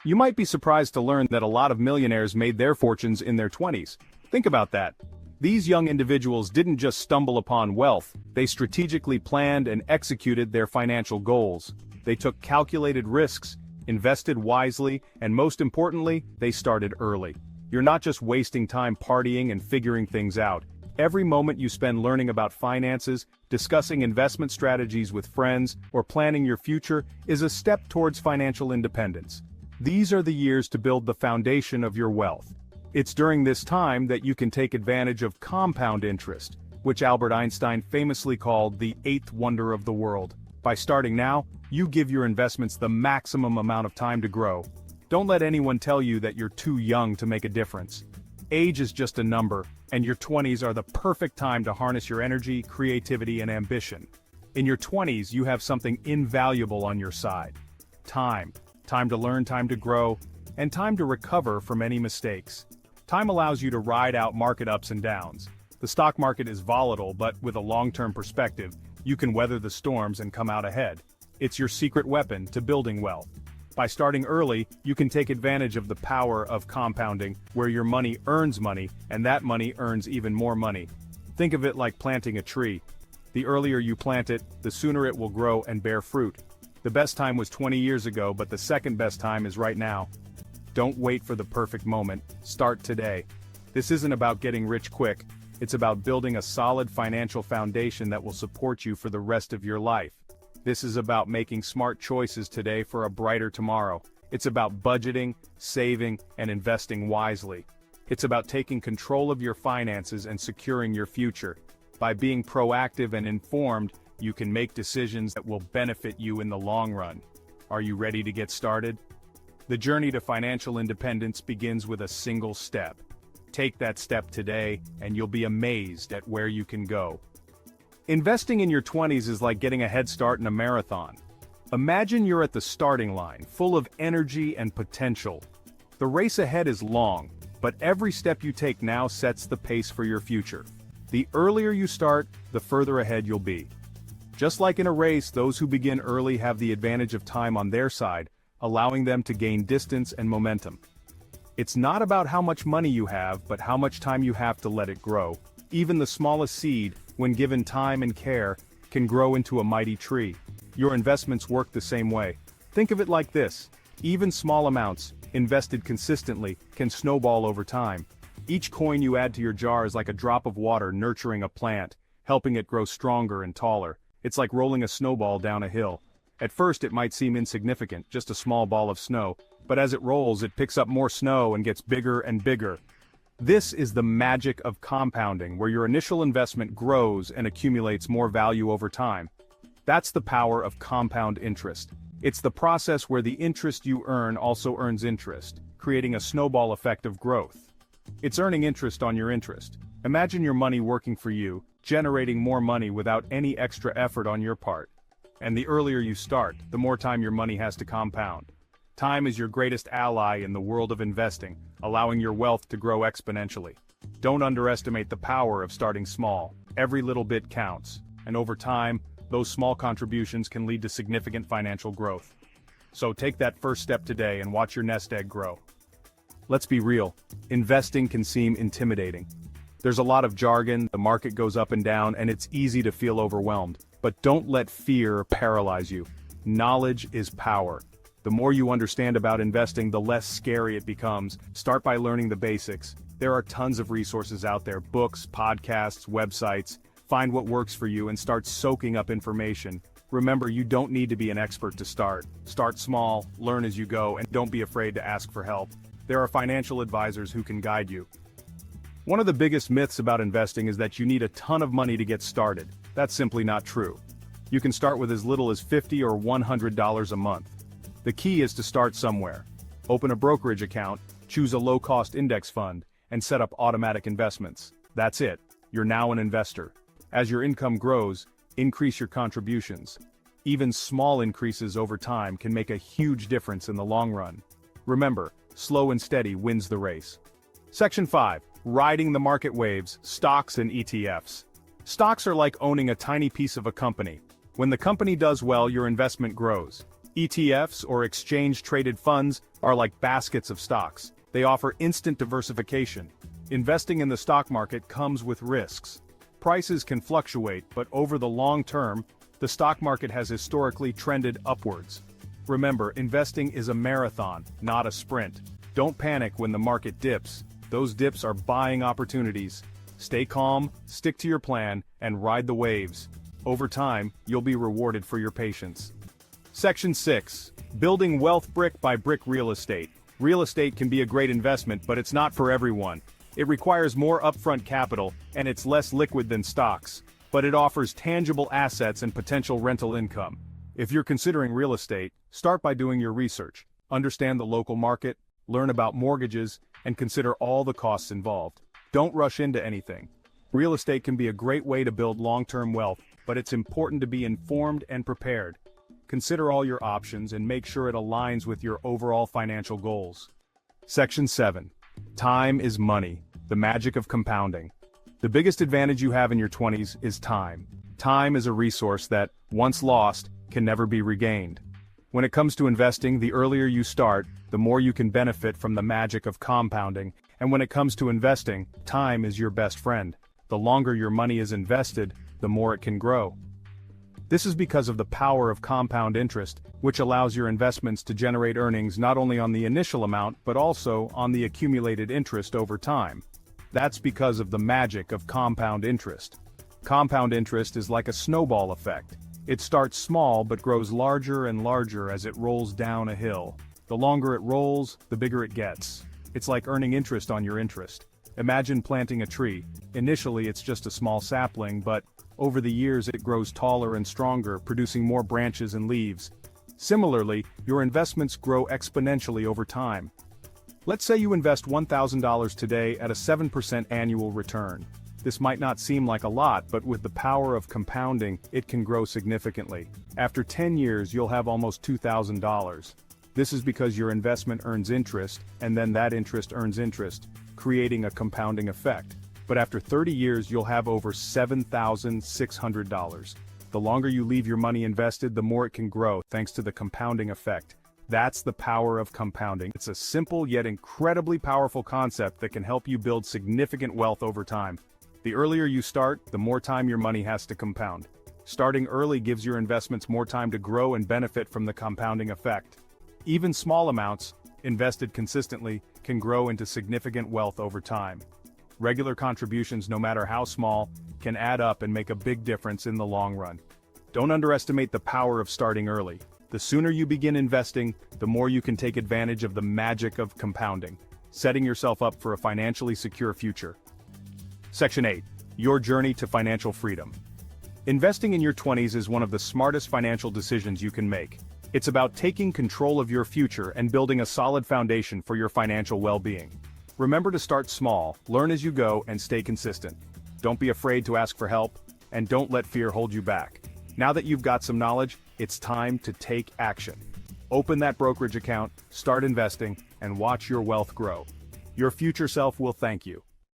You might be surprised to learn that a lot of millionaires made their fortunes in their 20s. Think about that. These young individuals didn't just stumble upon wealth, they strategically planned and executed their financial goals. They took calculated risks, invested wisely, and most importantly, they started early. You're not just wasting time partying and figuring things out. Every moment you spend learning about finances, discussing investment strategies with friends, or planning your future is a step towards financial independence. These are the years to build the foundation of your wealth. It's during this time that you can take advantage of compound interest, which Albert Einstein famously called the eighth wonder of the world. By starting now, you give your investments the maximum amount of time to grow. Don't let anyone tell you that you're too young to make a difference. Age is just a number, and your 20s are the perfect time to harness your energy, creativity, and ambition. In your 20s, you have something invaluable on your side. Time. Time to learn, time to grow, and time to recover from any mistakes. Time allows you to ride out market ups and downs. The stock market is volatile, but with a long-term perspective, you can weather the storms and come out ahead. It's your secret weapon to building wealth. By starting early, you can take advantage of the power of compounding, where your money earns money, and that money earns even more money. Think of it like planting a tree. The earlier you plant it, the sooner it will grow and bear fruit. The best time was 20 years ago, but the second best time is right now. Don't wait for the perfect moment, start today. This isn't about getting rich quick, it's about building a solid financial foundation that will support you for the rest of your life. This is about making smart choices today for a brighter tomorrow. It's about budgeting, saving, and investing wisely. It's about taking control of your finances and securing your future. By being proactive and informed, you can make decisions that will benefit you in the long run. Are you ready to get started? The journey to financial independence begins with a single step. Take that step today, and you'll be amazed at where you can go. Investing in your 20s is like getting a head start in a marathon. Imagine you're at the starting line, full of energy and potential. The race ahead is long, but every step you take now sets the pace for your future. The earlier you start, the further ahead you'll be. Just like in a race, those who begin early have the advantage of time on their side, allowing them to gain distance and momentum. It's not about how much money you have, but how much time you have to let it grow. Even the smallest seed, when given time and care, can grow into a mighty tree. Your investments work the same way. Think of it like this: even small amounts, invested consistently, can snowball over time. Each coin you add to your jar is like a drop of water nurturing a plant, helping it grow stronger and taller. It's like rolling a snowball down a hill. At first it might seem insignificant, just a small ball of snow, but as it rolls it picks up more snow and gets bigger and bigger. This is the magic of compounding, where your initial investment grows and accumulates more value over time. That's the power of compound interest. It's the process where the interest you earn also earns interest, creating a snowball effect of growth. It's earning interest on your interest. Imagine your money working for you, generating more money without any extra effort on your part. And the earlier you start, the more time your money has to compound. Time is your greatest ally in the world of investing, allowing your wealth to grow exponentially. Don't underestimate the power of starting small. Every little bit counts, and over time, those small contributions can lead to significant financial growth. So take that first step today and watch your nest egg grow. Let's be real, investing can seem intimidating. There's a lot of jargon, the market goes up and down, and it's easy to feel overwhelmed. But don't let fear paralyze you. Knowledge is power. The more you understand about investing, the less scary it becomes. Start by learning the basics. There are tons of resources out there: books, podcasts, websites. Find what works for you and start soaking up information. Remember, you don't need to be an expert to start. Start small, learn as you go, and don't be afraid to ask for help. There are financial advisors who can guide you. One of the biggest myths about investing is that you need a ton of money to get started. That's simply not true. You can start with as little as $50 or $100 a month. The key is to start somewhere. Open a brokerage account, choose a low-cost index fund, and set up automatic investments. That's it. You're now an investor. As your income grows, increase your contributions. Even small increases over time can make a huge difference in the long run. Remember, slow and steady wins the race. Section 5. Riding the market waves, stocks and ETFs. Stocks are like owning a tiny piece of a company. When the company does well, your investment grows. ETFs, or exchange-traded funds, are like baskets of stocks. They offer instant diversification. Investing in the stock market comes with risks. Prices can fluctuate, but over the long term, the stock market has historically trended upwards. Remember, investing is a marathon, not a sprint. Don't panic when the market dips. Those dips are buying opportunities. Stay calm, stick to your plan, and ride the waves. Over time, you'll be rewarded for your patience. Section 6. Building wealth brick by brick real estate. Real estate can be a great investment, but it's not for everyone. It requires more upfront capital, and it's less liquid than stocks. But it offers tangible assets and potential rental income. If you're considering real estate, start by doing your research. Understand the local market, learn about mortgages, and consider all the costs involved. Don't rush into anything. Real estate can be a great way to build long-term wealth, but it's important to be informed and prepared. Consider all your options and make sure it aligns with your overall financial goals. Section 7. Time is money, the magic of compounding. The biggest advantage you have in your 20s is time. Time is a resource that, once lost, can never be regained. When it comes to investing, the earlier you start, the more you can benefit from the magic of compounding. And when it comes to investing, time is your best friend. The longer your money is invested, the more it can grow. This is because of the power of compound interest, which allows your investments to generate earnings not only on the initial amount but also on the accumulated interest over time. That's because of the magic of compound interest. Compound interest is like a snowball effect. It starts small but grows larger and larger as it rolls down a hill. The longer it rolls, the bigger it gets. It's like earning interest on your interest. Imagine planting a tree. Initially it's just a small sapling, but over the years it grows taller and stronger, producing more branches and leaves. Similarly, your investments grow exponentially over time. Let's say you invest $1,000 today at a 7% annual return. This might not seem like a lot, but with the power of compounding, it can grow significantly. After 10 years, you'll have almost $2,000. This is because your investment earns interest, and then that interest earns interest, creating a compounding effect. But after 30 years, you'll have over $7,600. The longer you leave your money invested, the more it can grow, thanks to the compounding effect. That's the power of compounding. It's a simple yet incredibly powerful concept that can help you build significant wealth over time. The earlier you start, the more time your money has to compound. Starting early gives your investments more time to grow and benefit from the compounding effect. Even small amounts, invested consistently, can grow into significant wealth over time. Regular contributions, no matter how small, can add up and make a big difference in the long run. Don't underestimate the power of starting early. The sooner you begin investing, the more you can take advantage of the magic of compounding, setting yourself up for a financially secure future. Section 8. Your journey to financial freedom. Investing in your 20s is one of the smartest financial decisions you can make. It's about taking control of your future and building a solid foundation for your financial well-being. Remember to start small, learn as you go, and stay consistent. Don't be afraid to ask for help, and don't let fear hold you back. Now that you've got some knowledge, it's time to take action. Open that brokerage account, start investing, and watch your wealth grow. Your future self will thank you.